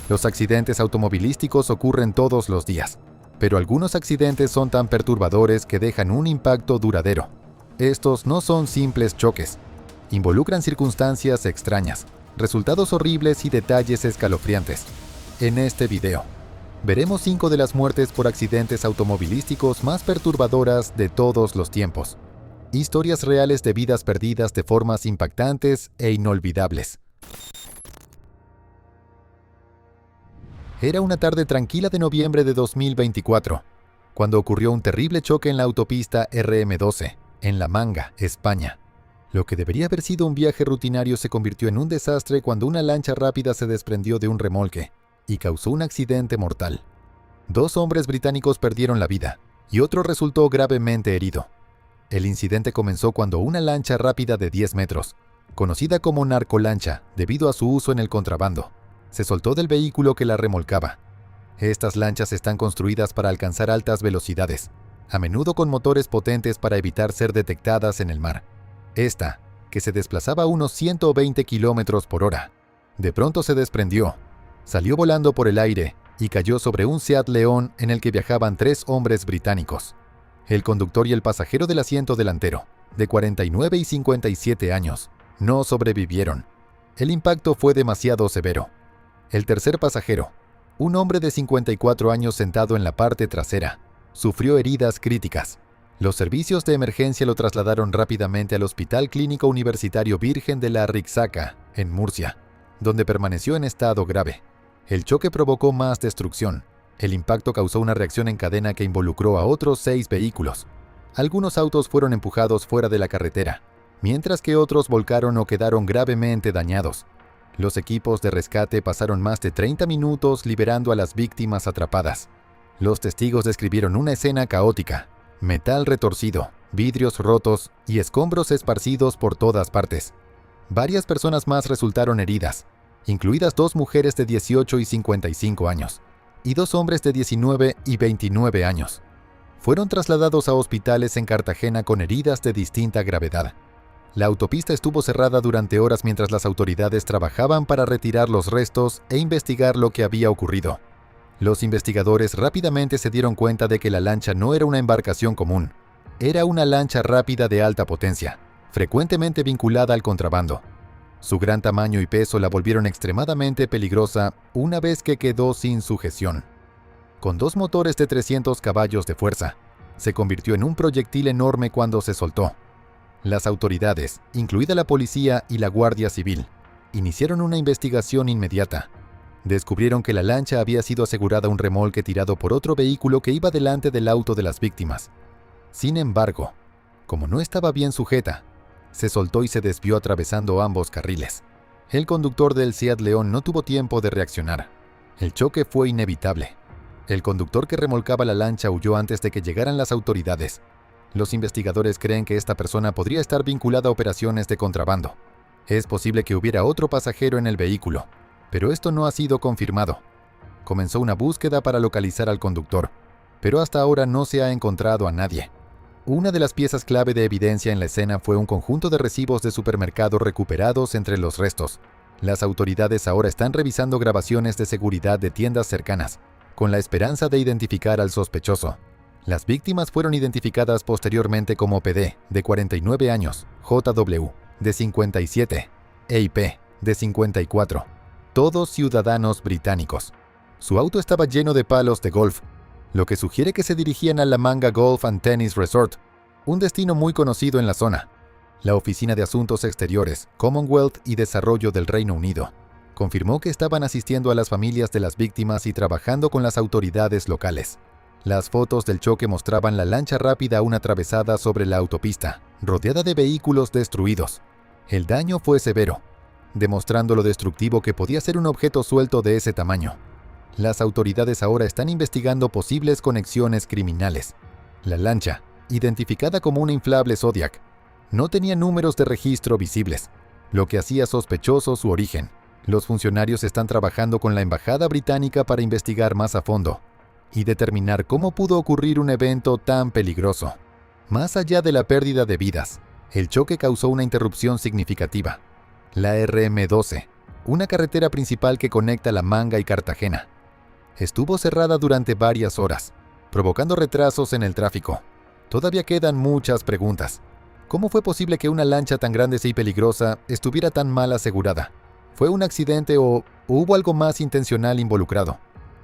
Los accidentes automovilísticos ocurren todos los días, pero algunos accidentes son tan perturbadores que dejan un impacto duradero. Estos no son simples choques. Involucran circunstancias extrañas, resultados horribles y detalles escalofriantes. En este video, veremos 5 de las muertes por accidentes automovilísticos más perturbadoras de todos los tiempos. Historias reales de vidas perdidas de formas impactantes e inolvidables. Era una tarde tranquila de noviembre de 2024, cuando ocurrió un terrible choque en la autopista RM12, en La Manga, España. Lo que debería haber sido un viaje rutinario se convirtió en un desastre cuando una lancha rápida se desprendió de un remolque y causó un accidente mortal. 2 hombres británicos perdieron la vida y otro resultó gravemente herido. El incidente comenzó cuando una lancha rápida de 10 metros, conocida como narcolancha debido a su uso en el contrabando, se soltó del vehículo que la remolcaba. Estas lanchas están construidas para alcanzar altas velocidades, a menudo con motores potentes para evitar ser detectadas en el mar. Esta, que se desplazaba a unos 120 km por hora, de pronto se desprendió, salió volando por el aire y cayó sobre un Seat León en el que viajaban 3 hombres británicos. El conductor y el pasajero del asiento delantero, de 49 y 57 años, no sobrevivieron. El impacto fue demasiado severo. El tercer pasajero, un hombre de 54 años sentado en la parte trasera, sufrió heridas críticas. Los servicios de emergencia lo trasladaron rápidamente al Hospital Clínico Universitario Virgen de la Rixaca, en Murcia, donde permaneció en estado grave. El choque provocó más destrucción. El impacto causó una reacción en cadena que involucró a otros 6 vehículos. Algunos autos fueron empujados fuera de la carretera, mientras que otros volcaron o quedaron gravemente dañados. Los equipos de rescate pasaron más de 30 minutos liberando a las víctimas atrapadas. Los testigos describieron una escena caótica: metal retorcido, vidrios rotos y escombros esparcidos por todas partes. Varias personas más resultaron heridas, incluidas 2 mujeres de 18 y 55 años, y 2 hombres de 19 y 29 años. Fueron trasladados a hospitales en Cartagena con heridas de distinta gravedad. La autopista estuvo cerrada durante horas mientras las autoridades trabajaban para retirar los restos e investigar lo que había ocurrido. Los investigadores rápidamente se dieron cuenta de que la lancha no era una embarcación común. Era una lancha rápida de alta potencia, frecuentemente vinculada al contrabando. Su gran tamaño y peso la volvieron extremadamente peligrosa una vez que quedó sin sujeción. Con 2 motores de 300 caballos de fuerza, se convirtió en un proyectil enorme cuando se soltó. Las autoridades, incluida la policía y la Guardia Civil, iniciaron una investigación inmediata. Descubrieron que la lancha había sido asegurada a un remolque tirado por otro vehículo que iba delante del auto de las víctimas. Sin embargo, como no estaba bien sujeta, se soltó y se desvió atravesando ambos carriles. El conductor del Seat León no tuvo tiempo de reaccionar. El choque fue inevitable. El conductor que remolcaba la lancha huyó antes de que llegaran las autoridades. Los investigadores creen que esta persona podría estar vinculada a operaciones de contrabando. Es posible que hubiera otro pasajero en el vehículo, pero esto no ha sido confirmado. Comenzó una búsqueda para localizar al conductor, pero hasta ahora no se ha encontrado a nadie. Una de las piezas clave de evidencia en la escena fue un conjunto de recibos de supermercado recuperados entre los restos. Las autoridades ahora están revisando grabaciones de seguridad de tiendas cercanas, con la esperanza de identificar al sospechoso. Las víctimas fueron identificadas posteriormente como PD, de 49 años, JW, de 57, e IP, de 54, todos ciudadanos británicos. Su auto estaba lleno de palos de golf, lo que sugiere que se dirigían a La Manga Golf and Tennis Resort, un destino muy conocido en la zona. La Oficina de Asuntos Exteriores, Commonwealth y Desarrollo del Reino Unido confirmó que estaban asistiendo a las familias de las víctimas y trabajando con las autoridades locales. Las fotos del choque mostraban la lancha rápida aún atravesada sobre la autopista, rodeada de vehículos destruidos. El daño fue severo, demostrando lo destructivo que podía ser un objeto suelto de ese tamaño. Las autoridades ahora están investigando posibles conexiones criminales. La lancha, identificada como una inflable Zodiac, no tenía números de registro visibles, lo que hacía sospechoso su origen. Los funcionarios están trabajando con la embajada británica para investigar más a fondo y determinar cómo pudo ocurrir un evento tan peligroso. Más allá de la pérdida de vidas, el choque causó una interrupción significativa. La RM12, una carretera principal que conecta La Manga y Cartagena. Estuvo cerrada durante varias horas, provocando retrasos en el tráfico. Todavía quedan muchas preguntas. ¿Cómo fue posible que una lancha tan grande y peligrosa estuviera tan mal asegurada? ¿Fue un accidente o hubo algo más intencional involucrado?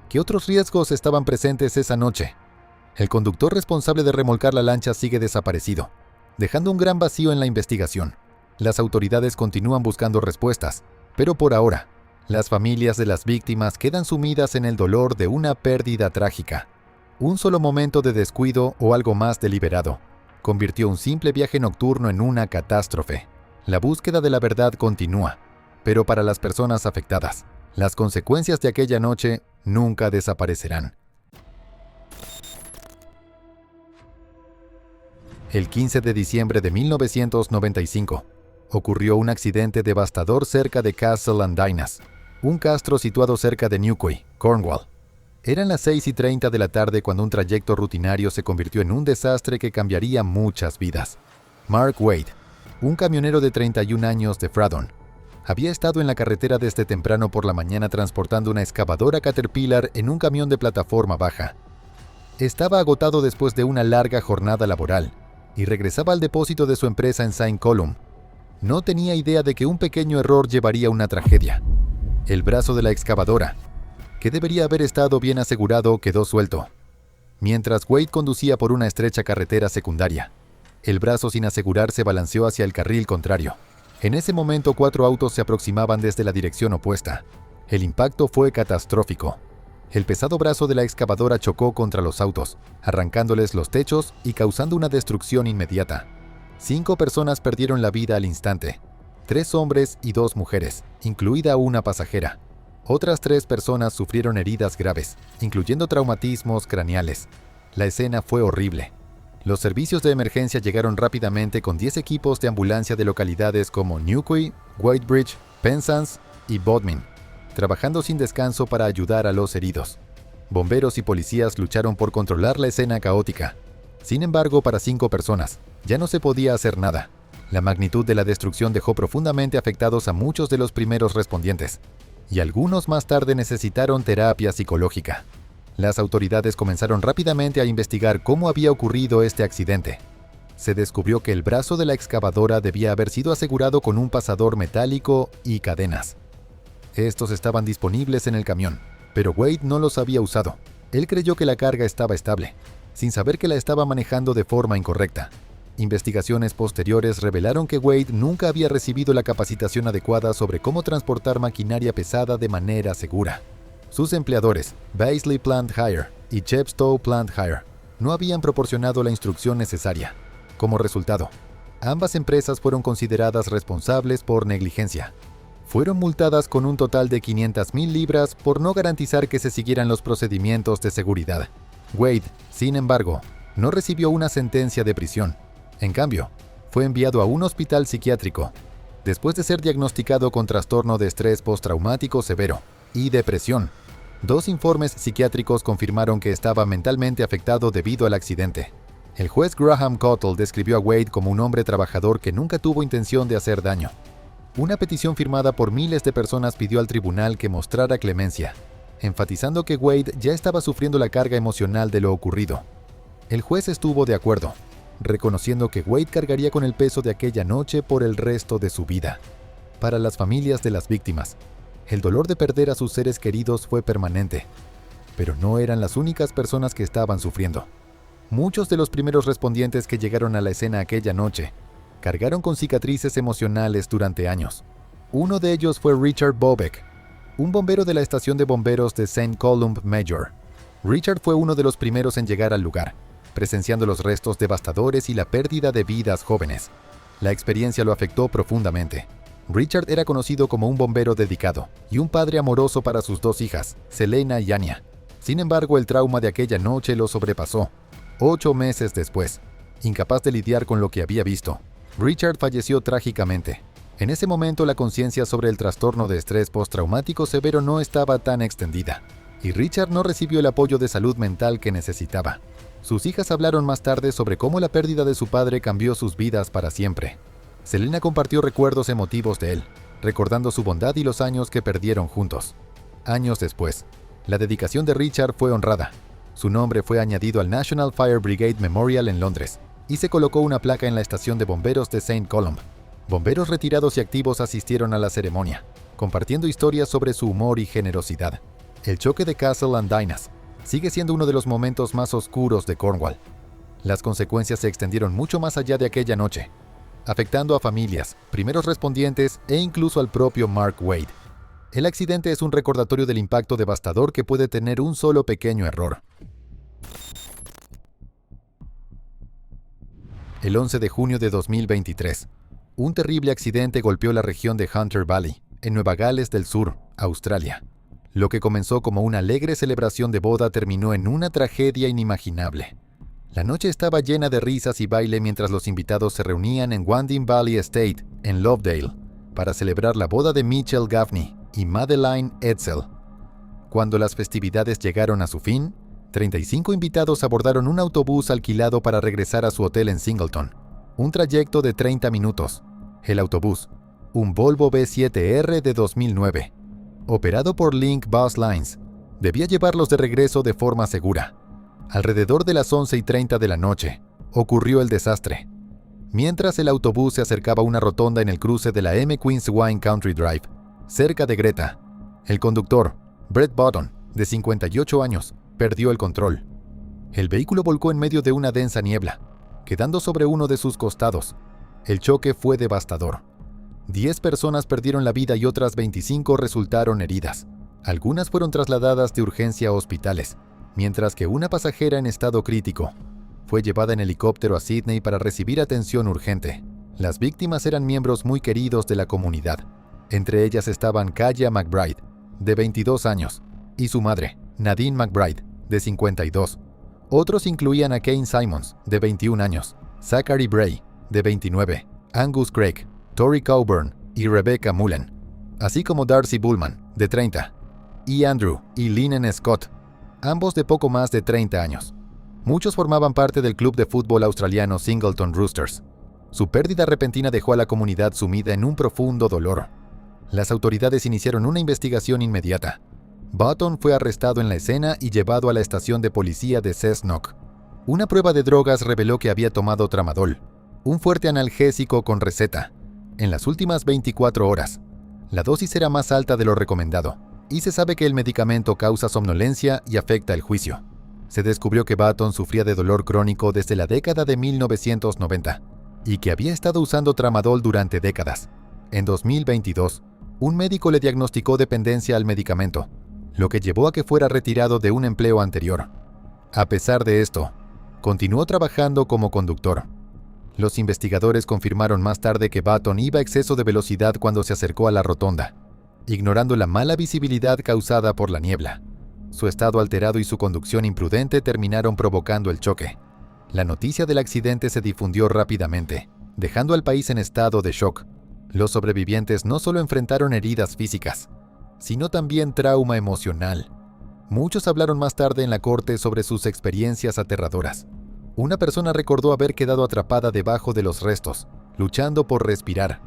¿Qué otros riesgos estaban presentes esa noche? El conductor responsable de remolcar la lancha sigue desaparecido, dejando un gran vacío en la investigación. Las autoridades continúan buscando respuestas, pero por ahora, las familias de las víctimas quedan sumidas en el dolor de una pérdida trágica. Un solo momento de descuido o algo más deliberado convirtió un simple viaje nocturno en una catástrofe. La búsqueda de la verdad continúa, pero para las personas afectadas, las consecuencias de aquella noche nunca desaparecerán. El 15 de diciembre de 1995, ocurrió un accidente devastador cerca de Castle and Dynas, un castro situado cerca de Newquay, Cornwall. Eran las 6:30 de la tarde cuando un trayecto rutinario se convirtió en un desastre que cambiaría muchas vidas. Mark Wade, un camionero de 31 años de Fraddon, había estado en la carretera desde temprano por la mañana transportando una excavadora Caterpillar en un camión de plataforma baja. Estaba agotado después de una larga jornada laboral y regresaba al depósito de su empresa en St. Columb. No tenía idea de que un pequeño error llevaría a una tragedia. El brazo de la excavadora, que debería haber estado bien asegurado, quedó suelto. Mientras Wade conducía por una estrecha carretera secundaria, el brazo sin asegurar se balanceó hacia el carril contrario. En ese momento 4 autos se aproximaban desde la dirección opuesta. El impacto fue catastrófico. El pesado brazo de la excavadora chocó contra los autos, arrancándoles los techos y causando una destrucción inmediata. 5 personas perdieron la vida al instante, 3 hombres y 2 mujeres, incluida una pasajera. Otras 3 personas sufrieron heridas graves, incluyendo traumatismos craneales. La escena fue horrible. Los servicios de emergencia llegaron rápidamente con 10 equipos de ambulancia de localidades como Newquay, Whitebridge, Penzance y Bodmin, trabajando sin descanso para ayudar a los heridos. Bomberos y policías lucharon por controlar la escena caótica. Sin embargo, para 5 personas, ya no se podía hacer nada. La magnitud de la destrucción dejó profundamente afectados a muchos de los primeros respondientes, y algunos más tarde necesitaron terapia psicológica. Las autoridades comenzaron rápidamente a investigar cómo había ocurrido este accidente. Se descubrió que el brazo de la excavadora debía haber sido asegurado con un pasador metálico y cadenas. Estos estaban disponibles en el camión, pero Wade no los había usado. Él creyó que la carga estaba estable, sin saber que la estaba manejando de forma incorrecta. Investigaciones posteriores revelaron que Wade nunca había recibido la capacitación adecuada sobre cómo transportar maquinaria pesada de manera segura. Sus empleadores, Baisley Plant Hire y Chepstow Plant Hire, no habían proporcionado la instrucción necesaria. Como resultado, ambas empresas fueron consideradas responsables por negligencia. Fueron multadas con un total de 500,000 libras por no garantizar que se siguieran los procedimientos de seguridad. Wade, sin embargo, no recibió una sentencia de prisión. En cambio, fue enviado a un hospital psiquiátrico, después de ser diagnosticado con trastorno de estrés postraumático severo y depresión. 2 informes psiquiátricos confirmaron que estaba mentalmente afectado debido al accidente. El juez Graham Cottle describió a Wade como un hombre trabajador que nunca tuvo intención de hacer daño. Una petición firmada por miles de personas pidió al tribunal que mostrara clemencia, enfatizando que Wade ya estaba sufriendo la carga emocional de lo ocurrido. El juez estuvo de acuerdo, reconociendo que Wade cargaría con el peso de aquella noche por el resto de su vida. Para las familias de las víctimas, el dolor de perder a sus seres queridos fue permanente, pero no eran las únicas personas que estaban sufriendo. Muchos de los primeros respondientes que llegaron a la escena aquella noche cargaron con cicatrices emocionales durante años. Uno de ellos fue Richard Bobeck, un bombero de la estación de bomberos de St. Columb Major. Richard fue uno de los primeros en llegar al lugar, presenciando los restos devastadores y la pérdida de vidas jóvenes. La experiencia lo afectó profundamente. Richard era conocido como un bombero dedicado y un padre amoroso para sus 2 hijas, Selena y Anya. Sin embargo, el trauma de aquella noche lo sobrepasó. 8 meses después, incapaz de lidiar con lo que había visto, Richard falleció trágicamente. En ese momento, la conciencia sobre el trastorno de estrés postraumático severo no estaba tan extendida, y Richard no recibió el apoyo de salud mental que necesitaba. Sus hijas hablaron más tarde sobre cómo la pérdida de su padre cambió sus vidas para siempre. Selena compartió recuerdos emotivos de él, recordando su bondad y los años que perdieron juntos. Años después, la dedicación de Richard fue honrada. Su nombre fue añadido al National Fire Brigade Memorial en Londres y se colocó una placa en la estación de bomberos de St. Columb. Bomberos retirados y activos asistieron a la ceremonia, compartiendo historias sobre su humor y generosidad. El choque de Castle and Dynas sigue siendo uno de los momentos más oscuros de Cornwall. Las consecuencias se extendieron mucho más allá de aquella noche, afectando a familias, primeros respondientes e incluso al propio Mark Wade. El accidente es un recordatorio del impacto devastador que puede tener un solo pequeño error. El 11 de junio de 2023, un terrible accidente golpeó la región de Hunter Valley, en Nueva Gales del Sur, Australia. Lo que comenzó como una alegre celebración de boda terminó en una tragedia inimaginable. La noche estaba llena de risas y baile mientras los invitados se reunían en Wanding Valley Estate, en Lovedale, para celebrar la boda de Mitchell Gaffney y Madeleine Edsel. Cuando las festividades llegaron a su fin, 35 invitados abordaron un autobús alquilado para regresar a su hotel en Singleton. Un trayecto de 30 minutos. El autobús, un Volvo V7R de 2009, operado por Link Bus Lines, debía llevarlos de regreso de forma segura. Alrededor de las 11:30 de la noche, ocurrió el desastre. Mientras el autobús se acercaba a una rotonda en el cruce de la M. Queen's Wine Country Drive, cerca de Greta, el conductor, Brett Button, de 58 años, perdió el control. El vehículo volcó en medio de una densa niebla, quedando sobre uno de sus costados. El choque fue devastador. 10 personas perdieron la vida y otras 25 resultaron heridas. Algunas fueron trasladadas de urgencia a hospitales, mientras que una pasajera en estado crítico fue llevada en helicóptero a Sydney para recibir atención urgente. Las víctimas eran miembros muy queridos de la comunidad. Entre ellas estaban Kaya McBride, de 22 años, y su madre, Nadine McBride, de 52. Otros incluían a Kane Simons, de 21 años, Zachary Bray, de 29, Angus Craig, Tori Coburn y Rebecca Mullen, así como Darcy Bullman, de 30, y Andrew y Lynn Scott, ambos de poco más de 30 años. Muchos formaban parte del club de fútbol australiano Singleton Roosters. Su pérdida repentina dejó a la comunidad sumida en un profundo dolor. Las autoridades iniciaron una investigación inmediata. Button fue arrestado en la escena y llevado a la estación de policía de Cessnock. Una prueba de drogas reveló que había tomado tramadol, un fuerte analgésico con receta, en las últimas 24 horas. La dosis era más alta de lo recomendado, y se sabe que el medicamento causa somnolencia y afecta el juicio. Se descubrió que Button sufría de dolor crónico desde la década de 1990 y que había estado usando tramadol durante décadas. En 2022, un médico le diagnosticó dependencia al medicamento, lo que llevó a que fuera retirado de un empleo anterior. A pesar de esto, continuó trabajando como conductor. Los investigadores confirmaron más tarde que Button iba a exceso de velocidad cuando se acercó a la rotonda, ignorando la mala visibilidad causada por la niebla. Su estado alterado y su conducción imprudente terminaron provocando el choque. La noticia del accidente se difundió rápidamente, dejando al país en estado de shock. Los sobrevivientes no solo enfrentaron heridas físicas, sino también trauma emocional. Muchos hablaron más tarde en la corte sobre sus experiencias aterradoras. Una persona recordó haber quedado atrapada debajo de los restos, luchando por respirar.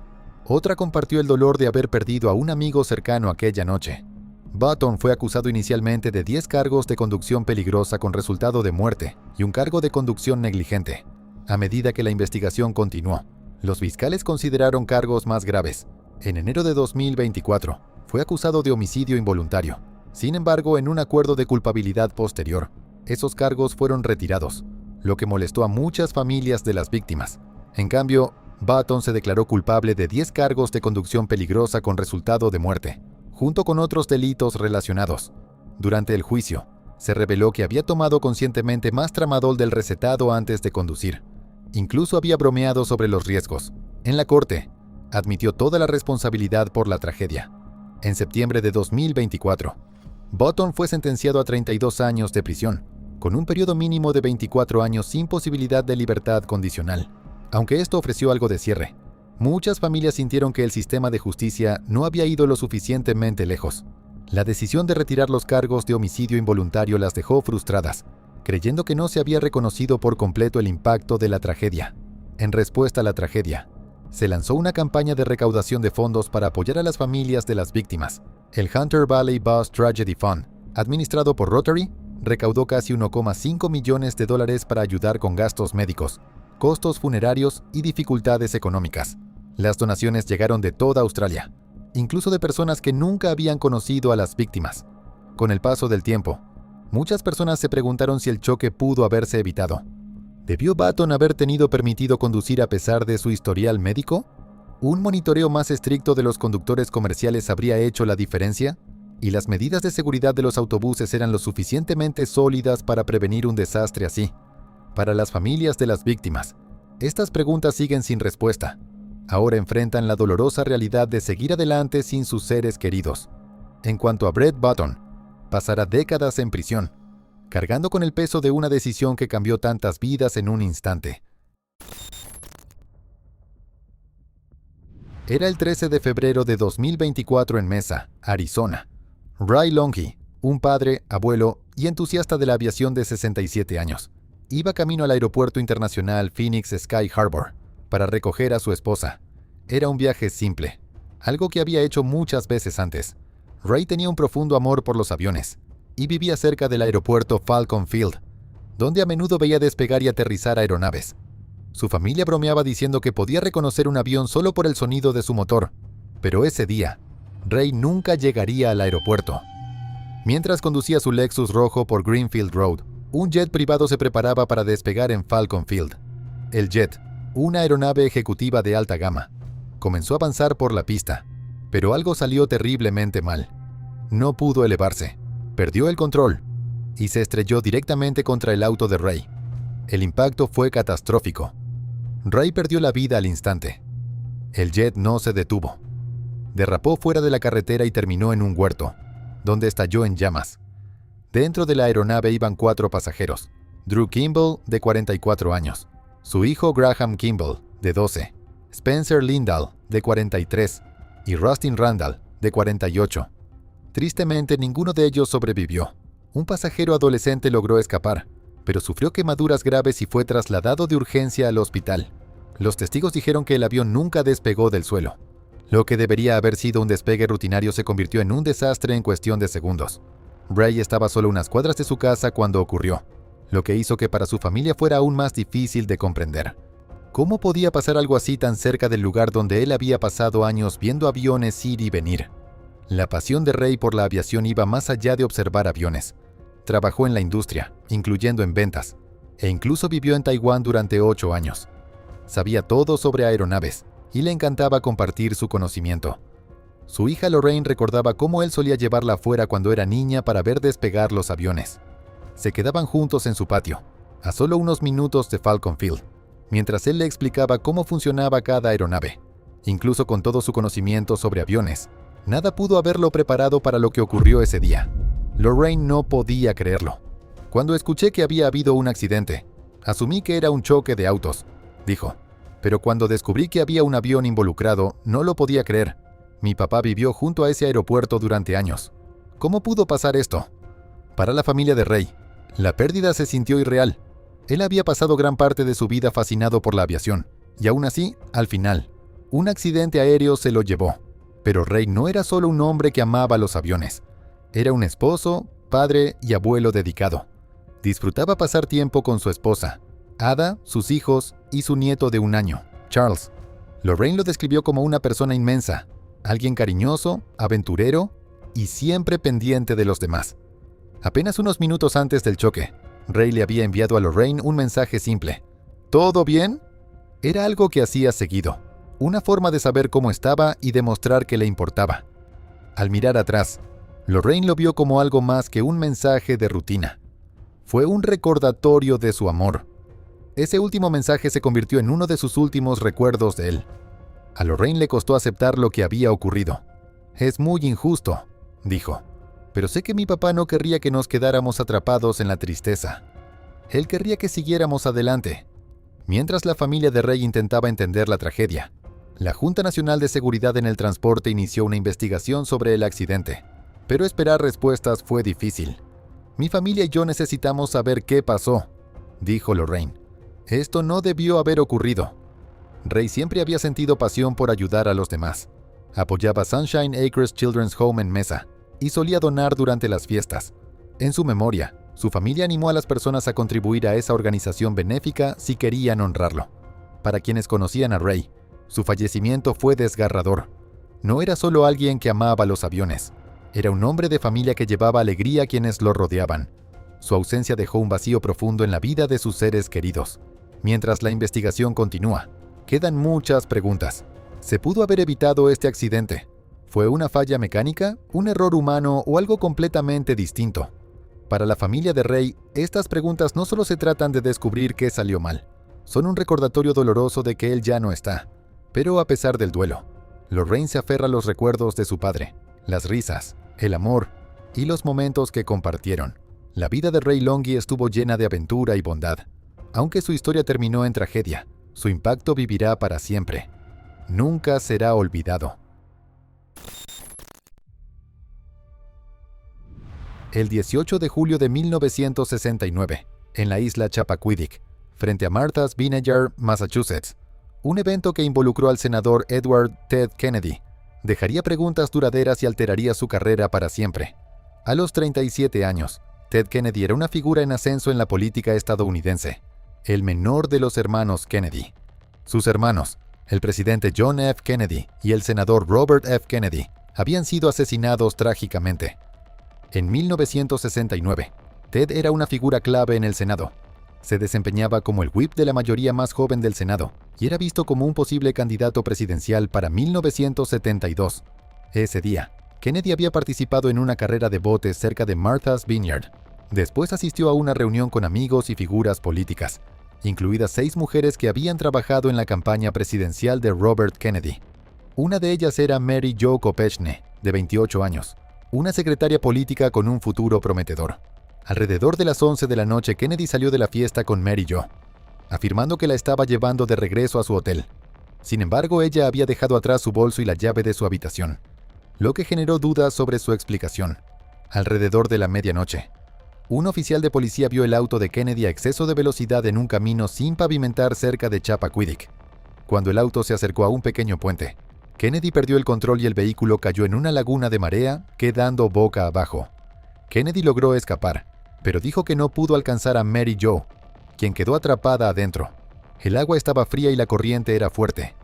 Otra compartió el dolor de haber perdido a un amigo cercano aquella noche. Button fue acusado inicialmente de 10 cargos de conducción peligrosa con resultado de muerte y un cargo de conducción negligente. A medida que la investigación continuó, los fiscales consideraron cargos más graves. En enero de 2024, fue acusado de homicidio involuntario. Sin embargo, en un acuerdo de culpabilidad posterior, esos cargos fueron retirados, lo que molestó a muchas familias de las víctimas. En cambio, Button se declaró culpable de 10 cargos de conducción peligrosa con resultado de muerte, junto con otros delitos relacionados. Durante el juicio, se reveló que había tomado conscientemente más tramadol del recetado antes de conducir. Incluso había bromeado sobre los riesgos. En la corte, admitió toda la responsabilidad por la tragedia. En septiembre de 2024, Button fue sentenciado a 32 años de prisión, con un periodo mínimo de 24 años sin posibilidad de libertad condicional. Aunque esto ofreció algo de cierre, muchas familias sintieron que el sistema de justicia no había ido lo suficientemente lejos. La decisión de retirar los cargos de homicidio involuntario las dejó frustradas, creyendo que no se había reconocido por completo el impacto de la tragedia. En respuesta a la tragedia, se lanzó una campaña de recaudación de fondos para apoyar a las familias de las víctimas. El Hunter Valley Bus Tragedy Fund, administrado por Rotary, recaudó casi $1,5 millones para ayudar con gastos médicos, costos funerarios y dificultades económicas. Las donaciones llegaron de toda Australia, incluso de personas que nunca habían conocido a las víctimas. Con el paso del tiempo, muchas personas se preguntaron si el choque pudo haberse evitado. ¿Debió Baton haber tenido permitido conducir a pesar de su historial médico? ¿Un monitoreo más estricto de los conductores comerciales habría hecho la diferencia? ¿Y las medidas de seguridad de los autobuses eran lo suficientemente sólidas para prevenir un desastre así? Para las familias de las víctimas, estas preguntas siguen sin respuesta. Ahora enfrentan la dolorosa realidad de seguir adelante sin sus seres queridos. En cuanto a Brett Baton, pasará décadas en prisión, cargando con el peso de una decisión que cambió tantas vidas en un instante. Era el 13 de febrero de 2024 en Mesa, Arizona. Ray Longy, un padre, abuelo y entusiasta de la aviación de 67 años, iba camino al aeropuerto internacional Phoenix Sky Harbor para recoger a su esposa. Era un viaje simple, algo que había hecho muchas veces antes. Ray tenía un profundo amor por los aviones y vivía cerca del aeropuerto Falcon Field, donde a menudo veía despegar y aterrizar aeronaves. Su familia bromeaba diciendo que podía reconocer un avión solo por el sonido de su motor, pero ese día, Ray nunca llegaría al aeropuerto. Mientras conducía su Lexus rojo por Greenfield Road, un jet privado se preparaba para despegar en Falcon Field. El jet, una aeronave ejecutiva de alta gama, comenzó a avanzar por la pista, pero algo salió terriblemente mal. No pudo elevarse, perdió el control y se estrelló directamente contra el auto de Ray. El impacto fue catastrófico. Ray perdió la vida al instante. El jet no se detuvo. Derrapó fuera de la carretera y terminó en un huerto, donde estalló en llamas. Dentro de la aeronave iban 4 pasajeros: Drew Kimball, de 44 años, su hijo Graham Kimball, de 12, Spencer Lindahl, de 43, y Rustin Randall, de 48. Tristemente, ninguno de ellos sobrevivió. Un pasajero adolescente logró escapar, pero sufrió quemaduras graves y fue trasladado de urgencia al hospital. Los testigos dijeron que el avión nunca despegó del suelo. Lo que debería haber sido un despegue rutinario se convirtió en un desastre en cuestión de segundos. Ray estaba solo unas cuadras de su casa cuando ocurrió, lo que hizo que para su familia fuera aún más difícil de comprender. ¿Cómo podía pasar algo así tan cerca del lugar donde él había pasado años viendo aviones ir y venir? La pasión de Ray por la aviación iba más allá de observar aviones. Trabajó en la industria, incluyendo en ventas, e incluso vivió en Taiwán durante 8 años. Sabía todo sobre aeronaves y le encantaba compartir su conocimiento. Su hija Lorraine recordaba cómo él solía llevarla afuera cuando era niña para ver despegar los aviones. Se quedaban juntos en su patio, a solo unos minutos de Falcon Field, mientras él le explicaba cómo funcionaba cada aeronave. Incluso con todo su conocimiento sobre aviones, nada pudo haberlo preparado para lo que ocurrió ese día. Lorraine no podía creerlo. Cuando escuché que había habido un accidente, asumí que era un choque de autos, dijo. Pero cuando descubrí que había un avión involucrado, no lo podía creer. Mi papá vivió junto a ese aeropuerto durante años. ¿Cómo pudo pasar esto? Para la familia de Ray, la pérdida se sintió irreal. Él había pasado gran parte de su vida fascinado por la aviación, y aún así, al final, un accidente aéreo se lo llevó. Pero Ray no era solo un hombre que amaba los aviones. Era un esposo, padre y abuelo dedicado. Disfrutaba pasar tiempo con su esposa, Ada, sus hijos y su nieto de 1 año, Charles. Lorraine lo describió como una persona inmensa, alguien cariñoso, aventurero y siempre pendiente de los demás. Apenas unos minutos antes del choque, Ray le había enviado a Lorraine un mensaje simple. ¿Todo bien? Era algo que hacía seguido, una forma de saber cómo estaba y demostrar que le importaba. Al mirar atrás, Lorraine lo vio como algo más que un mensaje de rutina. Fue un recordatorio de su amor. Ese último mensaje se convirtió en uno de sus últimos recuerdos de él. A Lorraine le costó aceptar lo que había ocurrido. «Es muy injusto», dijo, «pero sé que mi papá no querría que nos quedáramos atrapados en la tristeza. Él querría que siguiéramos adelante». Mientras la familia de Ray intentaba entender la tragedia, la Junta Nacional de Seguridad en el Transporte inició una investigación sobre el accidente. Pero esperar respuestas fue difícil. «Mi familia y yo necesitamos saber qué pasó», dijo Lorraine. «Esto no debió haber ocurrido». Ray siempre había sentido pasión por ayudar a los demás. Apoyaba Sunshine Acres Children's Home en Mesa y solía donar durante las fiestas. En su memoria, su familia animó a las personas a contribuir a esa organización benéfica si querían honrarlo. Para quienes conocían a Ray, su fallecimiento fue desgarrador. No era solo alguien que amaba los aviones, era un hombre de familia que llevaba alegría a quienes lo rodeaban. Su ausencia dejó un vacío profundo en la vida de sus seres queridos. Mientras la investigación continúa, quedan muchas preguntas. ¿Se pudo haber evitado este accidente? ¿Fue una falla mecánica, un error humano o algo completamente distinto? Para la familia de Ray, estas preguntas no solo se tratan de descubrir qué salió mal, son un recordatorio doloroso de que él ya no está. Pero a pesar del duelo, Lorraine se aferra a los recuerdos de su padre, las risas, el amor y los momentos que compartieron. La vida de Ray Longy estuvo llena de aventura y bondad. Aunque su historia terminó en tragedia, su impacto vivirá para siempre. Nunca será olvidado. El 18 de julio de 1969, en la isla Chappaquiddick, frente a Martha's Vineyard, Massachusetts, un evento que involucró al senador Edward Ted Kennedy, dejaría preguntas duraderas y alteraría su carrera para siempre. A los 37 años, Ted Kennedy era una figura en ascenso en la política estadounidense, el menor de los hermanos Kennedy. Sus hermanos, el presidente John F. Kennedy y el senador Robert F. Kennedy, habían sido asesinados trágicamente. En 1969, Ted era una figura clave en el Senado. Se desempeñaba como el whip de la mayoría más joven del Senado y era visto como un posible candidato presidencial para 1972. Ese día, Kennedy había participado en una carrera de botes cerca de Martha's Vineyard. Después asistió a una reunión con amigos y figuras políticas, incluidas 6 mujeres que habían trabajado en la campaña presidencial de Robert Kennedy. Una de ellas era Mary Jo Kopechne, de 28 años, una secretaria política con un futuro prometedor. Alrededor de las 11 de la noche, Kennedy salió de la fiesta con Mary Jo, afirmando que la estaba llevando de regreso a su hotel. Sin embargo, ella había dejado atrás su bolso y la llave de su habitación, lo que generó dudas sobre su explicación. Alrededor de la medianoche, un oficial de policía vio el auto de Kennedy a exceso de velocidad en un camino sin pavimentar cerca de Chappaquiddick. Cuando el auto se acercó a un pequeño puente, Kennedy perdió el control y el vehículo cayó en una laguna de marea, quedando boca abajo. Kennedy logró escapar, pero dijo que no pudo alcanzar a Mary Jo, quien quedó atrapada adentro. El agua estaba fría y la corriente era fuerte.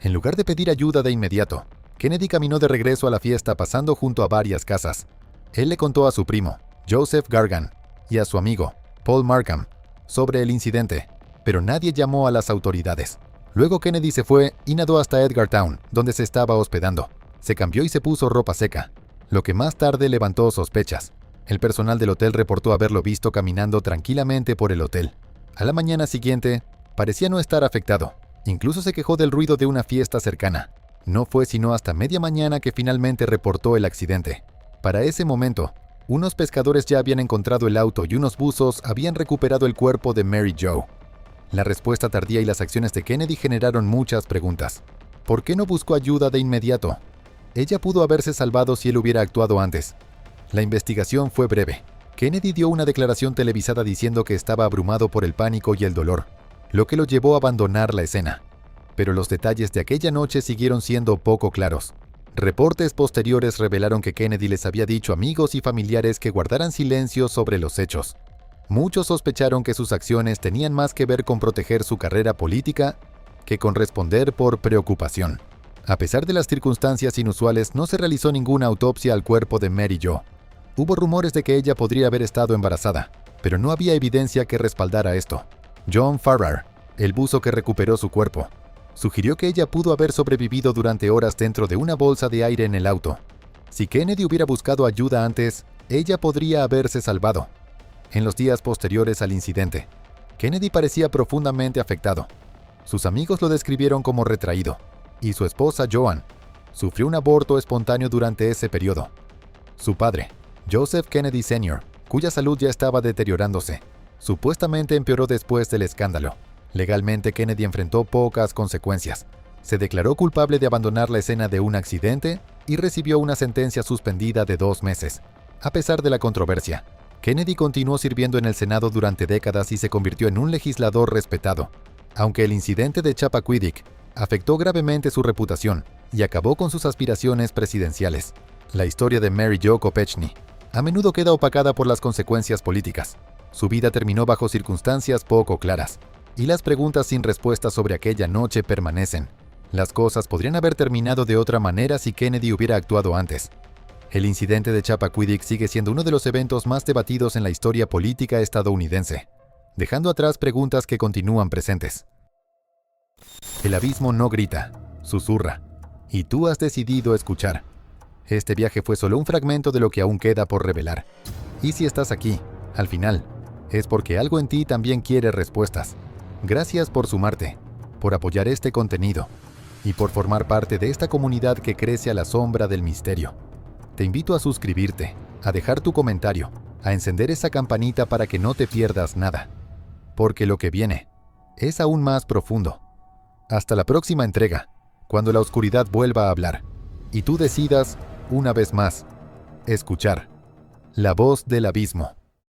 En lugar de pedir ayuda de inmediato, Kennedy caminó de regreso a la fiesta pasando junto a varias casas. Él le contó a su primo, Joseph Gargan, y a su amigo, Paul Markham, sobre el incidente, pero nadie llamó a las autoridades. Luego Kennedy se fue y nadó hasta Edgartown, donde se estaba hospedando. Se cambió y se puso ropa seca, lo que más tarde levantó sospechas. El personal del hotel reportó haberlo visto caminando tranquilamente por el hotel. A la mañana siguiente, parecía no estar afectado. Incluso se quejó del ruido de una fiesta cercana. No fue sino hasta media mañana que finalmente reportó el accidente. Para ese momento, unos pescadores ya habían encontrado el auto y unos buzos habían recuperado el cuerpo de Mary Jo. La respuesta tardía y las acciones de Kennedy generaron muchas preguntas. ¿Por qué no buscó ayuda de inmediato? Ella pudo haberse salvado si él hubiera actuado antes. La investigación fue breve. Kennedy dio una declaración televisada diciendo que estaba abrumado por el pánico y el dolor, lo que lo llevó a abandonar la escena. Pero los detalles de aquella noche siguieron siendo poco claros. Reportes posteriores revelaron que Kennedy les había dicho a amigos y familiares que guardaran silencio sobre los hechos. Muchos sospecharon que sus acciones tenían más que ver con proteger su carrera política que con responder por preocupación. A pesar de las circunstancias inusuales, no se realizó ninguna autopsia al cuerpo de Mary Jo. Hubo rumores de que ella podría haber estado embarazada, pero no había evidencia que respaldara esto. John Farrar, el buzo que recuperó su cuerpo, sugirió que ella pudo haber sobrevivido durante horas dentro de una bolsa de aire en el auto. Si Kennedy hubiera buscado ayuda antes, ella podría haberse salvado. En los días posteriores al incidente, Kennedy parecía profundamente afectado. Sus amigos lo describieron como retraído, y su esposa Joan sufrió un aborto espontáneo durante ese periodo. Su padre, Joseph Kennedy Sr., cuya salud ya estaba deteriorándose, supuestamente empeoró después del escándalo. Legalmente, Kennedy enfrentó pocas consecuencias. Se declaró culpable de abandonar la escena de un accidente y recibió una sentencia suspendida de 2 meses. A pesar de la controversia, Kennedy continuó sirviendo en el Senado durante décadas y se convirtió en un legislador respetado. Aunque el incidente de Chappaquiddick afectó gravemente su reputación y acabó con sus aspiraciones presidenciales. La historia de Mary Jo Kopechne a menudo queda opacada por las consecuencias políticas. Su vida terminó bajo circunstancias poco claras, y las preguntas sin respuesta sobre aquella noche permanecen. Las cosas podrían haber terminado de otra manera si Kennedy hubiera actuado antes. El incidente de Chappaquiddick sigue siendo uno de los eventos más debatidos en la historia política estadounidense, dejando atrás preguntas que continúan presentes. El abismo no grita, susurra, y tú has decidido escuchar. Este viaje fue solo un fragmento de lo que aún queda por revelar. Y si estás aquí, al final, es porque algo en ti también quiere respuestas. Gracias por sumarte, por apoyar este contenido y por formar parte de esta comunidad que crece a la sombra del misterio. Te invito a suscribirte, a dejar tu comentario, a encender esa campanita para que no te pierdas nada. Porque lo que viene es aún más profundo. Hasta la próxima entrega, cuando la oscuridad vuelva a hablar y tú decidas, una vez más, escuchar la voz del abismo.